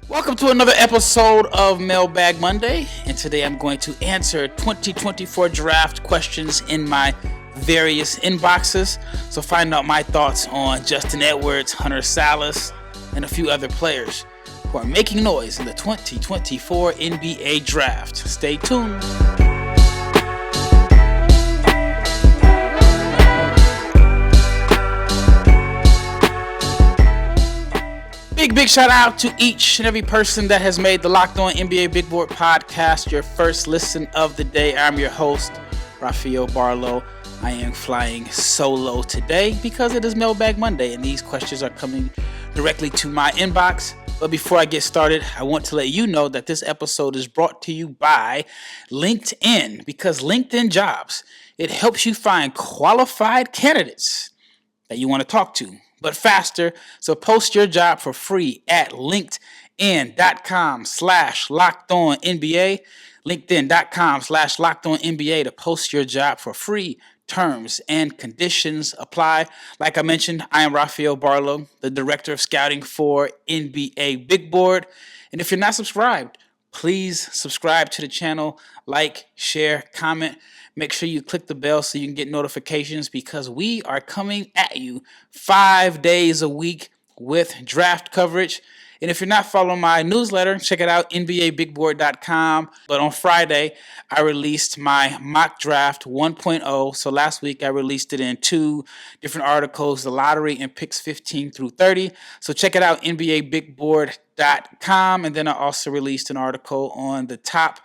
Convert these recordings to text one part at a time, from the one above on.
Welcome to another episode of Mailbag Monday, and today I'm going to answer 2024 draft questions in my various inboxes. So find out my thoughts on Justin Edwards, Hunter Sallis, and a few other players who are making noise in the 2024 NBA draft. Stay tuned. Big shout out to each and every person that has made the Locked On NBA Big Board podcast your first listen of the day. I'm your host, Rafael Barlowe. I am flying solo today because it is Mailbag Monday and these questions are coming directly to my inbox. But before I get started, I want to let you know that this episode is brought to you by LinkedIn, because LinkedIn Jobs, it helps you find qualified candidates that you want to talk to, but faster. So post your job for free at linkedin.com/lockedonnba, linkedin.com/lockedonnba to post your job for free. Terms and conditions apply. Like I mentioned, I am Rafael Barlowe, the Director of Scouting for NBA Big Board. And if you're not subscribed, please subscribe to the channel, like, share, comment. Make sure you click the bell so you can get notifications, because we are coming at you 5 days a week with draft coverage. And if you're not following my newsletter, check it out, NBABigBoard.com. But on Friday, I released my mock draft 1.0. So last week, I released it in two different articles, the lottery and picks 15 through 30. So check it out, NBABigBoard.com. And then I also released an article on the top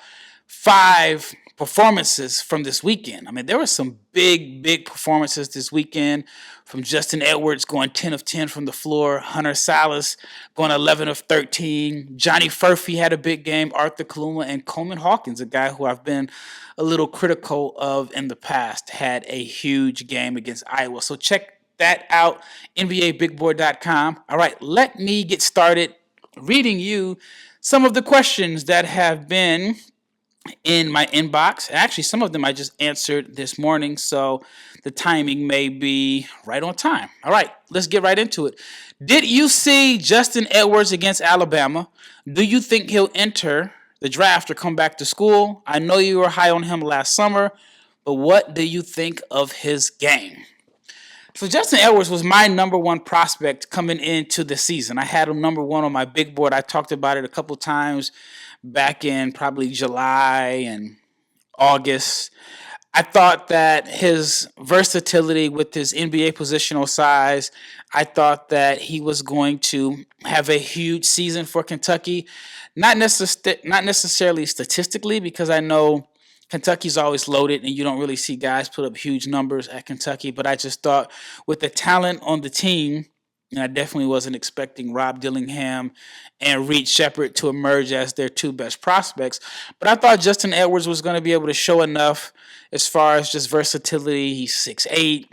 5 performances from this weekend. I mean, there were some big performances this weekend, from Justin Edwards going 10 of 10 from the floor, Hunter Sallis going 11 of 13, Johnny Furphy had a big game, Arthur Kaluma, and Coleman Hawkins, a guy who I've been a little critical of in the past, had a huge game against Iowa. So check that out, NBABigBoard.com. All right, let me get started reading you some of the questions that have been in my inbox. Actually, some of them I just answered this morning, so the timing may be right on time. All right, let's get right into it. Did you see Justin Edwards against Alabama? Do you think he'll enter the draft or come back to school? I know you were high on him last summer, but what do you think of his game? So Justin Edwards was my number one prospect coming into the season. I had him number one on my big board. I talked about it a couple times back in probably July and August. I thought that his versatility with his NBA positional size, I thought that he was going to have a huge season for Kentucky. Not necessarily statistically, because I know Kentucky's always loaded and you don't really see guys put up huge numbers at Kentucky, but I just thought with the talent on the team, and I definitely wasn't expecting Rob Dillingham and Reed Sheppard to emerge as their two best prospects. But I thought Justin Edwards was going to be able to show enough as far as just versatility. He's 6'8".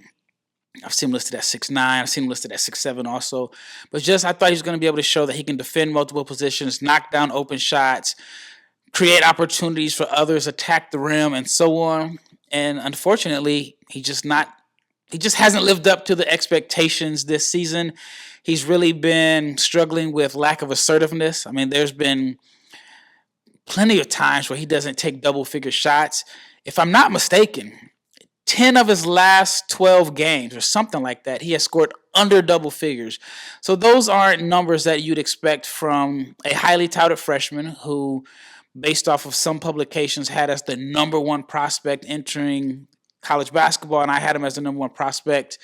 I've seen him listed at 6'9". I've seen him listed at 6'7" also. But just I thought he was going to be able to show that he can defend multiple positions, knock down open shots, create opportunities for others, attack the rim, and so on. And unfortunately, he just hasn't lived up to the expectations this season. He's really been struggling with lack of assertiveness. I mean, there's been plenty of times where he doesn't take double-figure shots. If I'm not mistaken, 10 of his last 12 games or something like that, he has scored under double figures. So those aren't numbers that you'd expect from a highly touted freshman who, based off of some publications, had as the number one prospect entering college basketball, and I had him as the number one prospect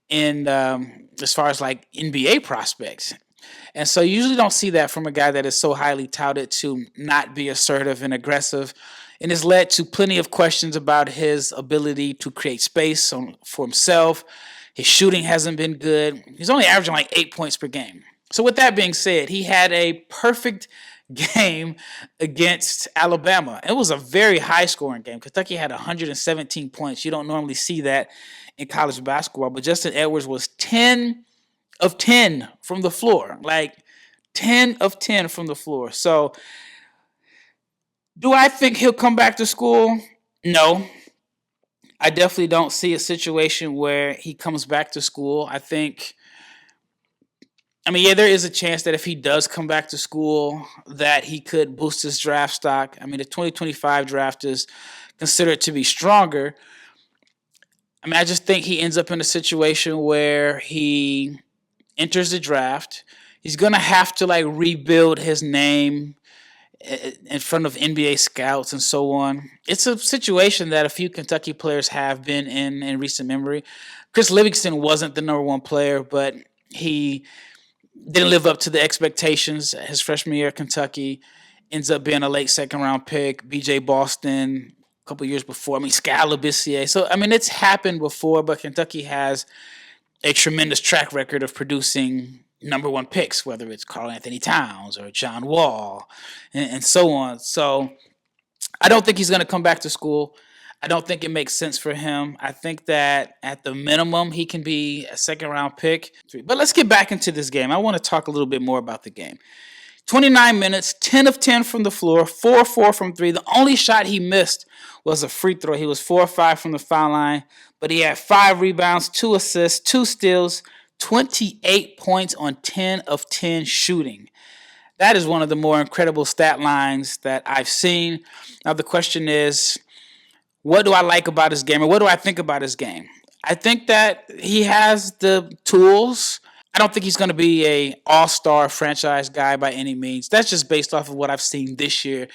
in as far as like NBA prospects. And so you usually don't see that from a guy that is so highly touted to not be assertive and aggressive. And it's led to plenty of questions about his ability to create space for himself. His shooting hasn't been good. He's only averaging like 8 points per game. So with that being said, he had a perfect game against Alabama. It was a very high-scoring game. Kentucky had 117 points. You don't normally see that in college basketball, but Justin Edwards was 10 of 10 from the floor. Like 10 of 10 from the floor. So do I think he'll come back to school? No. I definitely don't see a situation where he comes back to school. I think I mean, yeah, there is a chance that if he does come back to school, that he could boost his draft stock. I mean, the 2025 draft is considered to be stronger. I mean, I just think he ends up in a situation where he enters the draft. He's gonna have to like rebuild his name in front of NBA scouts and so on. It's a situation that a few Kentucky players have been in recent memory. Chris Livingston wasn't the number one player, but he didn't live up to the expectations. His freshman year at Kentucky ends up being a late second round pick. BJ Boston a couple years before. I mean, Scal Labissiere. So, I mean, it's happened before, but Kentucky has a tremendous track record of producing number one picks, whether it's Karl Anthony Towns or John Wall and so on. So I don't think he's going to come back to school. I don't think it makes sense for him. I think that at the minimum, he can be a second round pick. But let's get back into this game. I want to talk a little bit more about the game. 29 minutes, 10 of 10 from the floor, 4 of 4 from 3. The only shot he missed was a free throw. He was 4 of 5 from the foul line, but he had 5 rebounds, 2 assists, 2 steals, 28 points on 10 of 10 shooting. That is one of the more incredible stat lines that I've seen. Now, the question is, what do I like about his game, or what do I think about his game? I think that he has the tools. I don't think he's going to be a all-star franchise guy by any means. That's just based off of what I've seen this year.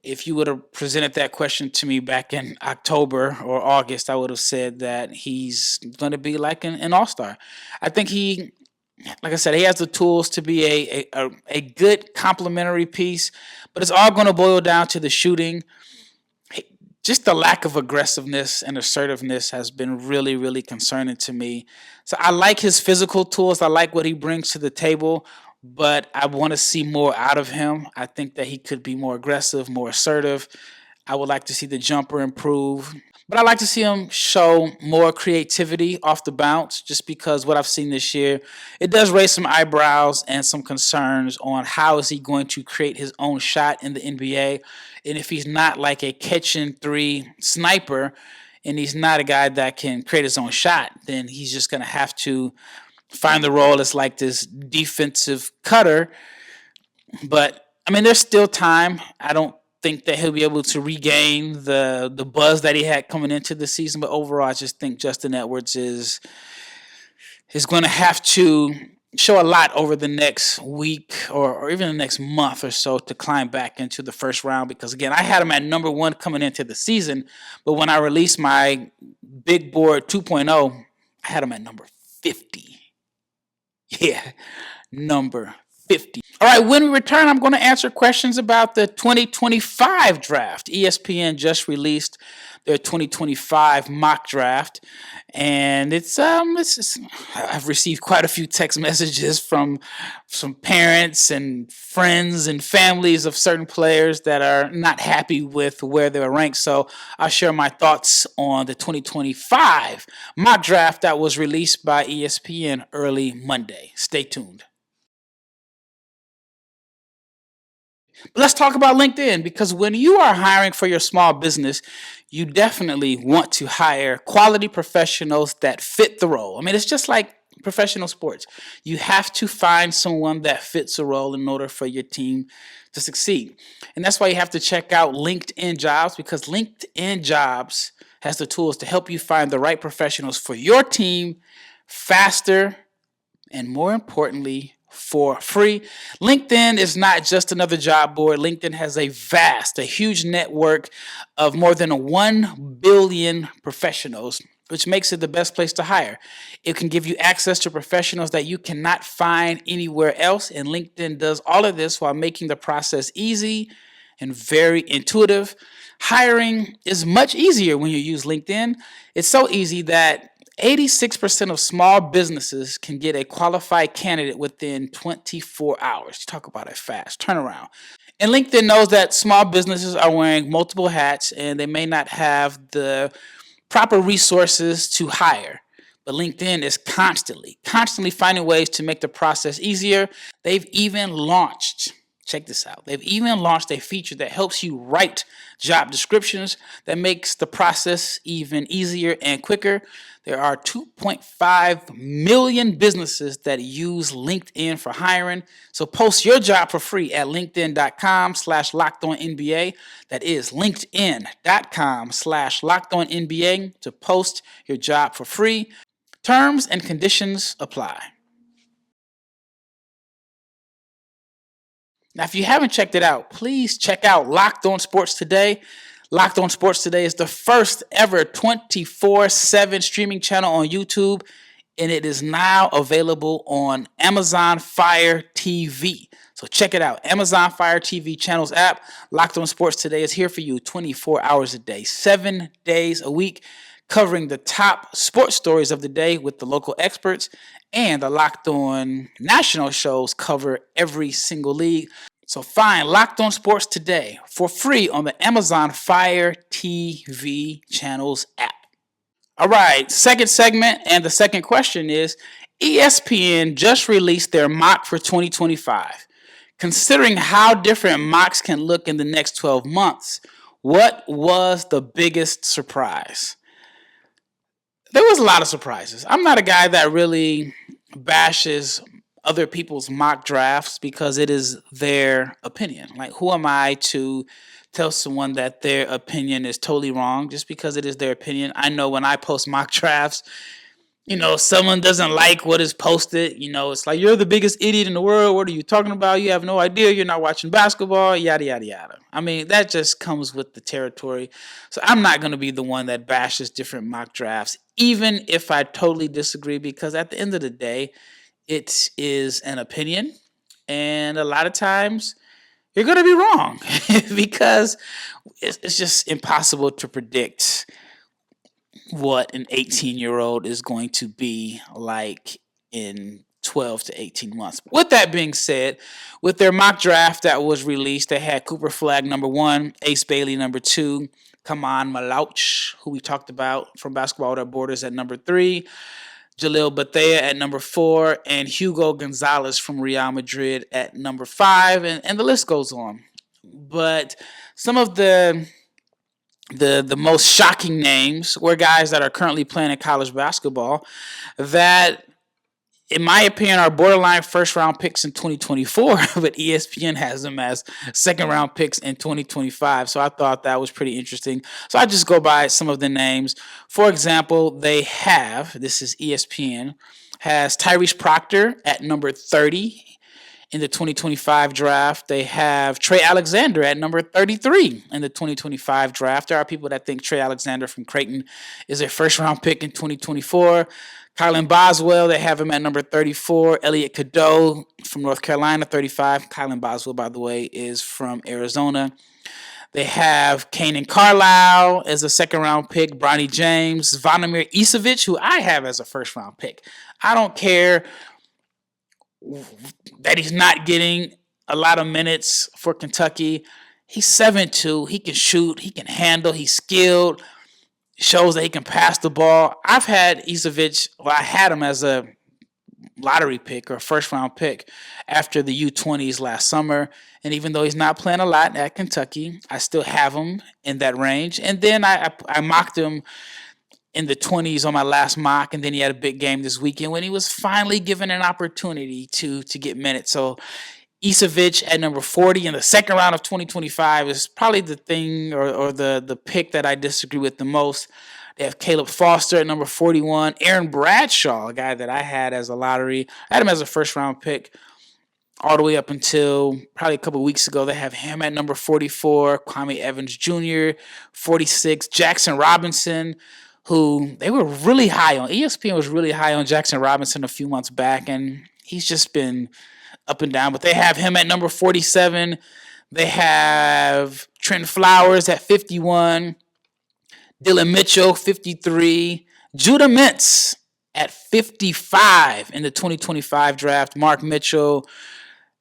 If you would have presented that question to me back in October or August, I would have said that he's going to be like an all-star. I think he, like I said, he has the tools to be a good complementary piece, but it's all going to boil down to the shooting. Just the lack of aggressiveness and assertiveness has been really, really concerning to me. So I like his physical tools. I like what he brings to the table, but I want to see more out of him. I think that he could be more aggressive, more assertive. I would like to see the jumper improve. But I like to see him show more creativity off the bounce, just because what I've seen this year, it does raise some eyebrows and some concerns on how is he going to create his own shot in the NBA. And if he's not like a catch and three sniper, and he's not a guy that can create his own shot, then he's just going to have to find the role as like this defensive cutter. But I mean, there's still time. I don't think that he'll be able to regain the buzz that he had coming into the season. But overall, I just think Justin Edwards is going to have to show a lot over the next week or even the next month or so to climb back into the first round. Because, again, I had him at number 1 coming into the season. But when I released my Big Board 2.0, I had him at number 50. Yeah, number 50. All right, when we return, I'm going to answer questions about the 2025 draft. ESPN just released their 2025 mock draft, and I've received quite a few text messages from some parents and friends and families of certain players that are not happy with where they're ranked. So I'll share my thoughts on the 2025 mock draft that was released by ESPN early Monday. Stay tuned. But let's talk about LinkedIn, because when you are hiring for your small business, you definitely want to hire quality professionals that fit the role. I mean, it's just like professional sports. You have to find someone that fits a role in order for your team to succeed. And that's why you have to check out LinkedIn Jobs, because LinkedIn Jobs has the tools to help you find the right professionals for your team faster and, more importantly, for free. LinkedIn is not just another job board. LinkedIn has a huge network of more than 1 billion professionals, which makes it the best place to hire. It can give you access to professionals that you cannot find anywhere else, and LinkedIn does all of this while making the process easy and very intuitive. Hiring is much easier when you use LinkedIn. It's so easy that 86% of small businesses can get a qualified candidate within 24 hours. Talk about a fast turnaround. And LinkedIn knows that small businesses are wearing multiple hats and they may not have the proper resources to hire. But LinkedIn is constantly finding ways to make the process easier. They've even launched Check this out. They've even launched a feature that helps you write job descriptions that makes the process even easier and quicker. There are 2.5 million businesses that use LinkedIn for hiring. So post your job for free at linkedin.com/lockedonnba. That is linkedin.com/lockedonnba to post your job for free. Terms and conditions apply. Now, if you haven't checked it out, please check out Locked On Sports Today. Locked On Sports Today is the first ever 24/7 streaming channel on YouTube, and it is now available on Amazon Fire TV. So check it out. Amazon Fire TV channels app. Locked On Sports Today is here for you 24 hours a day, 7 days a week, covering the top sports stories of the day with the local experts, and the Locked On national shows cover every single league. So find Locked On Sports Today for free on the Amazon Fire TV channels app. All right, second segment, and the second question is, ESPN just released their mock for 2025. Considering how different mocks can look in the next 12 months, what was the biggest surprise? There was a lot of surprises. I'm not a guy that really bashes other people's mock drafts because it is their opinion. Like, who am I to tell someone that their opinion is totally wrong just because it is their opinion? I know when I post mock drafts, someone doesn't like what is posted. It's like, you're the biggest idiot in the world. What are you talking about? You have no idea. You're not watching basketball, yada, yada, yada. I mean, that just comes with the territory. So I'm not going to be the one that bashes different mock drafts, even if I totally disagree, because at the end of the day, it is an opinion. And a lot of times you're going to be wrong because it's just impossible to predict what an 18-year-old is going to be like in 12 to 18 months. With that being said, with their mock draft that was released, they had Cooper Flagg number 1, Ace Bailey number 2, Kaman Malouch, who we talked about from Basketball Without Borders, at number 3, Jalil Bethea at number 4, and Hugo Gonzalez from Real Madrid at number 5, and the list goes on. But some of the most shocking names were guys that are currently playing in college basketball that, in my opinion, are borderline first-round picks in 2024, but ESPN has them as second-round picks in 2025. So I thought that was pretty interesting. So I just go by some of the names. For example, they have, this is ESPN, has Tyrese Proctor at number 30 in the 2025 draft. They have Trey Alexander at number 33 in the 2025 draft. There are people that think Trey Alexander from Creighton is a first-round pick in 2024. Kylan Boswell, they have him at number 34. Elliot Cadeau from North Carolina, 35. Kylan Boswell, by the way, is from Arizona. They have Kanan Carlisle as a second-round pick. Bronny James, Zvonimir Ivkovic, who I have as a first-round pick. I don't care that he's not getting a lot of minutes for Kentucky. He's 7'2". He can shoot. He can handle. He's skilled. Shows that he can pass the ball. I've had Ivkovic, I had him as a lottery pick or a first-round pick after the U20s last summer. And even though he's not playing a lot at Kentucky, I still have him in that range. And then I mocked him in the 20s on my last mock, and then he had a big game this weekend when he was finally given an opportunity to get minutes. So Ivkovic at number 40 in the second round of 2025 is probably the thing or the pick that I disagree with the most. They have Caleb Foster at number 41. Aaron Bradshaw, a guy that I had as a lottery. I had him as a first-round pick all the way up until probably a couple weeks ago. They have him at number 44. Kwame Evans Jr., 46. Jackson Robinson, who they were really high on. ESPN was really high on Jackson Robinson a few months back, and he's just been up and down. But they have him at number 47. They have Trent Flowers at 51. Dylan Mitchell, 53. Judah Mintz at 55 in the 2025 draft. Mark Mitchell.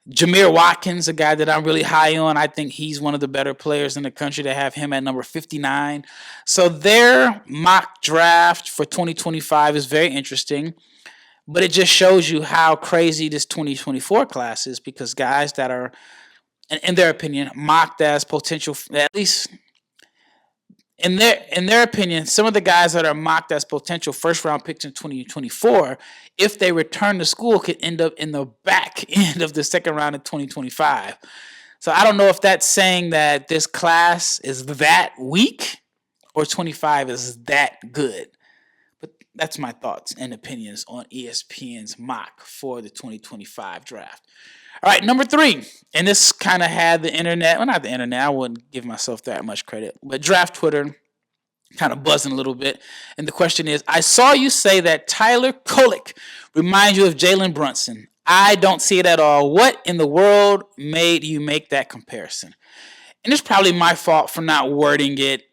Jameer Watkins, a guy that I'm really high on. I think he's one of the better players in the country. To have him at number 59. So their mock draft for 2025 is very interesting. But it just shows you how crazy this 2024 class is, because guys that are in their opinion, mocked as potential, at least in their opinion, some of the guys that are mocked as potential first round picks in 2024, if they return to school, could end up in the back end of the second round in 2025. So I don't know if that's saying that this class is that weak or 25 is that good. But that's my thoughts and opinions on ESPN's mock for the 2025 draft. All right, number 3. And this kind of had the internet. Well, not the internet. I wouldn't give myself that much credit. But draft Twitter kind of buzzing a little bit. And the question is, I saw you say that Tyler Kolek reminds you of Jalen Brunson. I don't see it at all. What in the world made you make that comparison? And it's probably my fault for not wording it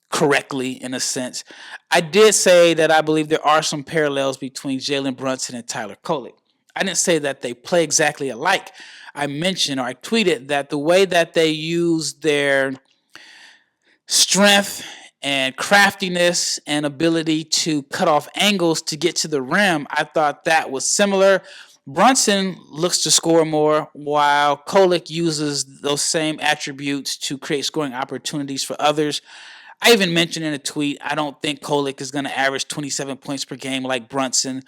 correctly in a sense. I did say that I believe there are some parallels between Jalen Brunson and Tyler Kolek. I didn't say that they play exactly alike. I mentioned or I tweeted that the way that they use their strength and craftiness and ability to cut off angles to get to the rim, I thought that was similar. Brunson looks to score more, while Kolek uses those same attributes to create scoring opportunities for others. I even mentioned in a tweet, I don't think Kolek is going to average 27 points per game like Brunson.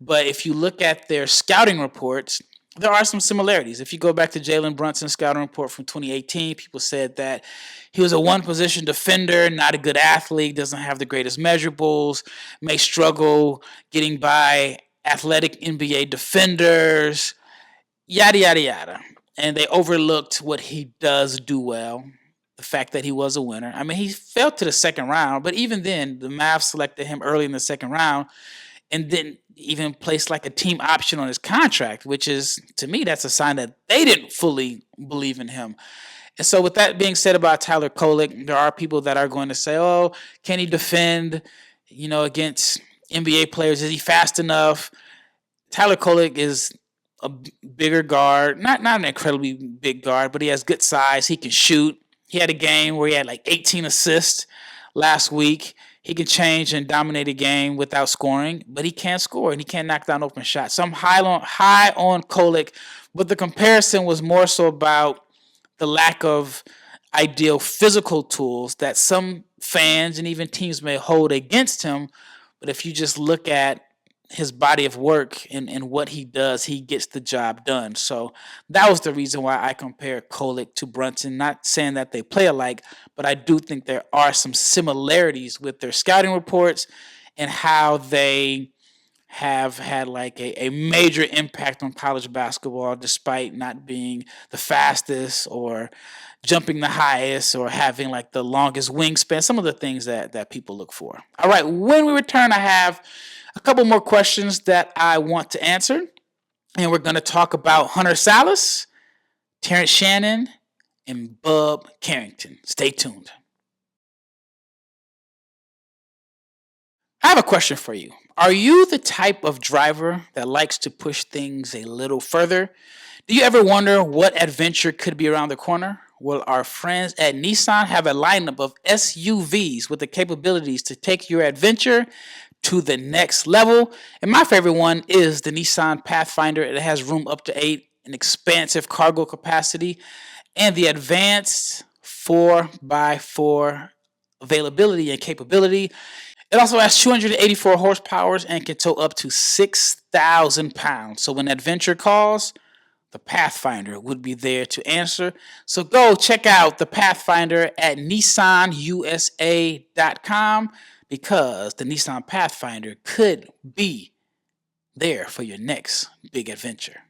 But if you look at their scouting reports, there are some similarities. If you go back to Jalen Brunson's scouting report from 2018, people said that he was a one-position defender, not a good athlete, doesn't have the greatest measurables, may struggle getting by athletic NBA defenders, yada, yada, yada. And they overlooked what he does do well, the fact that he was a winner. I mean, he fell to the second round, but even then, the Mavs selected him early in the second round and didn't even place like a team option on his contract, which is, to me, that's a sign that they didn't fully believe in him. And so with that being said about Tyler Kolek, there are people that are going to say, oh, can he defend, against NBA players? Is he fast enough? Tyler Kolek is a bigger guard, not an incredibly big guard, but he has good size. He can shoot. He had a game where he had like 18 assists last week. He can change and dominate a game without scoring, but he can't score and he can't knock down open shots. So I'm high on Kolek, but the comparison was more so about the lack of ideal physical tools that some fans and even teams may hold against him. But if you just look at his body of work and what he does, he gets the job done. So that was the reason why I compare Kolek to Brunson. Not saying that they play alike, but I do think there are some similarities with their scouting reports and how they have had like a major impact on college basketball, despite not being the fastest or jumping the highest or having like the longest wingspan, some of the things that people look for. All right, when we return, I have a couple more questions that I want to answer. And we're going to talk about Hunter Sallis, Terrence Shannon, and Bub Carrington. Stay tuned. I have a question for you. Are you the type of driver that likes to push things a little further? Do you ever wonder what adventure could be around the corner? Well, our friends at Nissan have a lineup of SUVs with the capabilities to take your adventure to the next level. And my favorite one is the Nissan Pathfinder. It has room up to 8, an expansive cargo capacity, and the advanced 4x4 availability and capability. It also has 284 horsepower and can tow up to 6,000 pounds. So when adventure calls, the Pathfinder would be there to answer. So go check out the Pathfinder at nissanusa.com because the Nissan Pathfinder could be there for your next big adventure.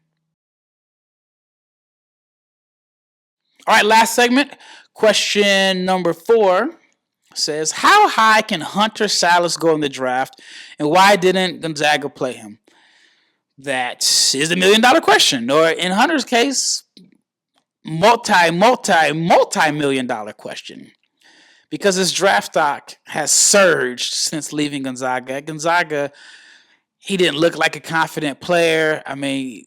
All right, last segment. Question number 4 says, how high can Hunter Sallis go in the draft, and why didn't Gonzaga play him? That is the $1 million question, or in Hunter's case, multi-million dollar question. Because his draft stock has surged since leaving Gonzaga. At Gonzaga, he didn't look like a confident player. I mean,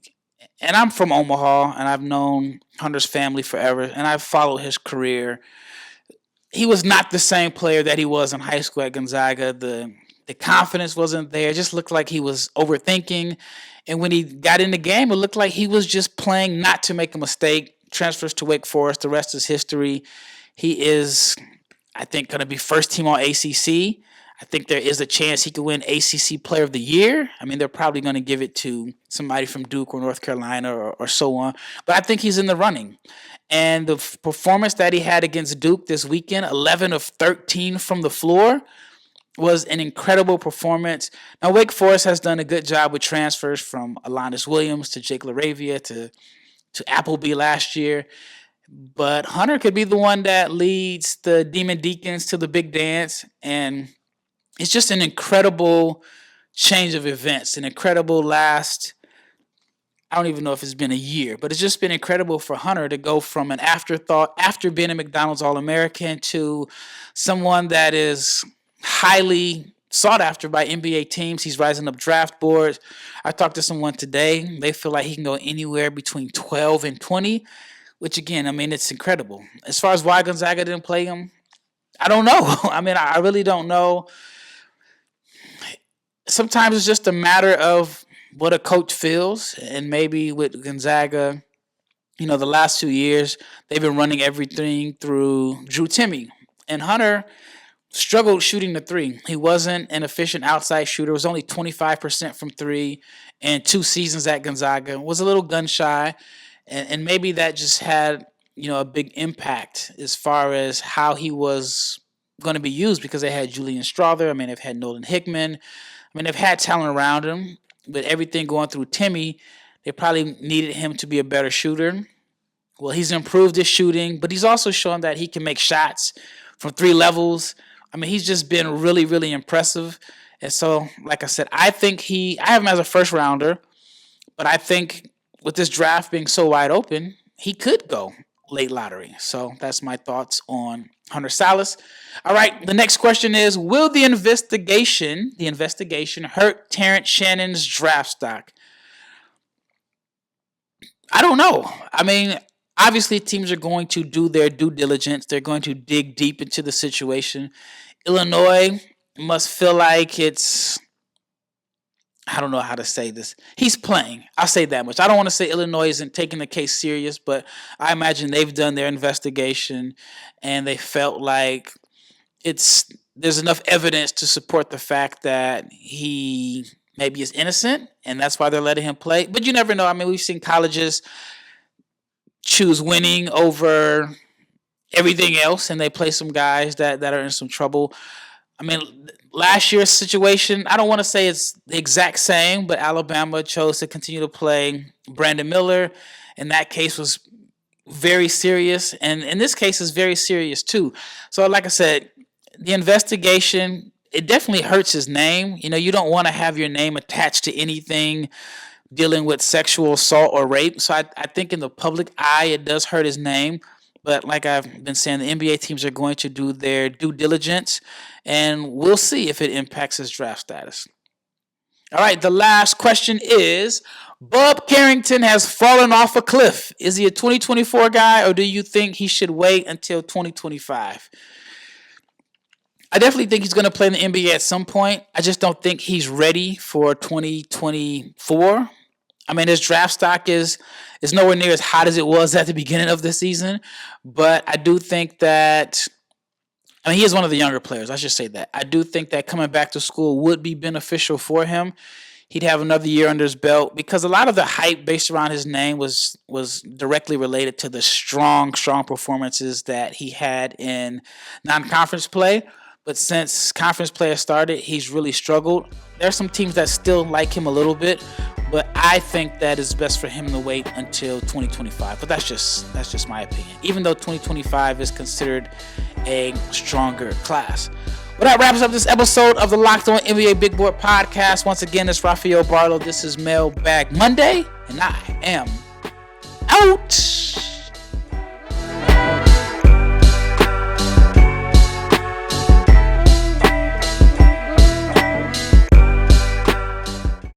and I'm from Omaha, and I've known Hunter's family forever, and I've followed his career. He was not the same player that he was in high school at Gonzaga. The confidence wasn't there. It just looked like he was overthinking. And when he got in the game, it looked like he was just playing not to make a mistake. Transfers to Wake Forest. The rest is history. He is, I think, going to be first team all ACC. I think there is a chance he could win ACC Player of the Year. I mean, they're probably going to give it to somebody from Duke or North Carolina or so on. But I think he's in the running. And the performance that he had against Duke this weekend, 11 of 13 from the floor, was an incredible performance. Now, Wake Forest has done a good job with transfers from Alanis Williams to Jake LaRavia to Appleby last year. But Hunter could be the one that leads the Demon Deacons to the big dance. And it's just an incredible change of events, an incredible last, I don't even know if it's been a year, but it's just been incredible for Hunter to go from an afterthought after being a McDonald's All-American to someone that is highly sought after by NBA teams. He's rising up draft boards. I talked to someone today. They feel like he can go anywhere between 12 and 20, which again, I mean, it's incredible. As far as why Gonzaga didn't play him, I don't know. I mean, I really don't know. Sometimes it's just a matter of what a coach feels. And maybe with Gonzaga, the last 2 years, they've been running everything through Drew Timme. And Hunter struggled shooting the three. He wasn't an efficient outside shooter. It was only 25% from three in 2 seasons at Gonzaga. Was a little gun shy. And maybe that just had, a big impact as far as how he was going to be used, because they had Julian Strother. I mean, they've had Nolan Hickman. I mean, they've had talent around him, but everything going through Timme, they probably needed him to be a better shooter. Well, he's improved his shooting, but he's also shown that he can make shots from 3 levels. I mean, he's just been really, really impressive. And so, like I said, I have him as a first rounder, but I think with this draft being so wide open, he could go late lottery. So that's my thoughts on Hunter Sallis. All right, the next question is, will the investigation hurt Terrence Shannon's draft stock? I don't know. I mean, obviously teams are going to do their due diligence. They're going to dig deep into the situation. Illinois must feel like I don't know how to say this. He's playing. I'll say that much. I don't want to say Illinois isn't taking the case serious, but I imagine they've done their investigation and they felt like there's enough evidence to support the fact that he maybe is innocent, and that's why they're letting him play. But you never know. I mean, we've seen colleges choose winning over everything else, and they play some guys that are in some trouble. I mean, last year's situation, I don't want to say it's the exact same, but Alabama chose to continue to play Brandon Miller, and that case was very serious. And in this case, is very serious too. So like I said, the investigation, it definitely hurts his name. You don't want to have your name attached to anything dealing with sexual assault or rape. So I think in the public eye, it does hurt his name. But like I've been saying, the NBA teams are going to do their due diligence, and we'll see if it impacts his draft status. All right, the last question is, Bub Carrington has fallen off a cliff. Is he a 2024 guy, or do you think he should wait until 2025? I definitely think he's going to play in the NBA at some point. I just don't think he's ready for 2024. I mean, his draft stock is nowhere near as hot as it was at the beginning of the season. But I do think that, he is one of the younger players. I should say that. I do think that coming back to school would be beneficial for him. He'd have another year under his belt, because a lot of the hype based around his name was directly related to the strong performances that he had in non-conference play. But since conference play has started, he's really struggled. There are some teams that still like him a little bit, but I think that it's best for him to wait until 2025. But that's just my opinion, even though 2025 is considered a stronger class. Well, that wraps up this episode of the Locked On NBA Big Board Podcast. Once again, it's Rafael Barlowe. This is Mailbag Monday, and I am out.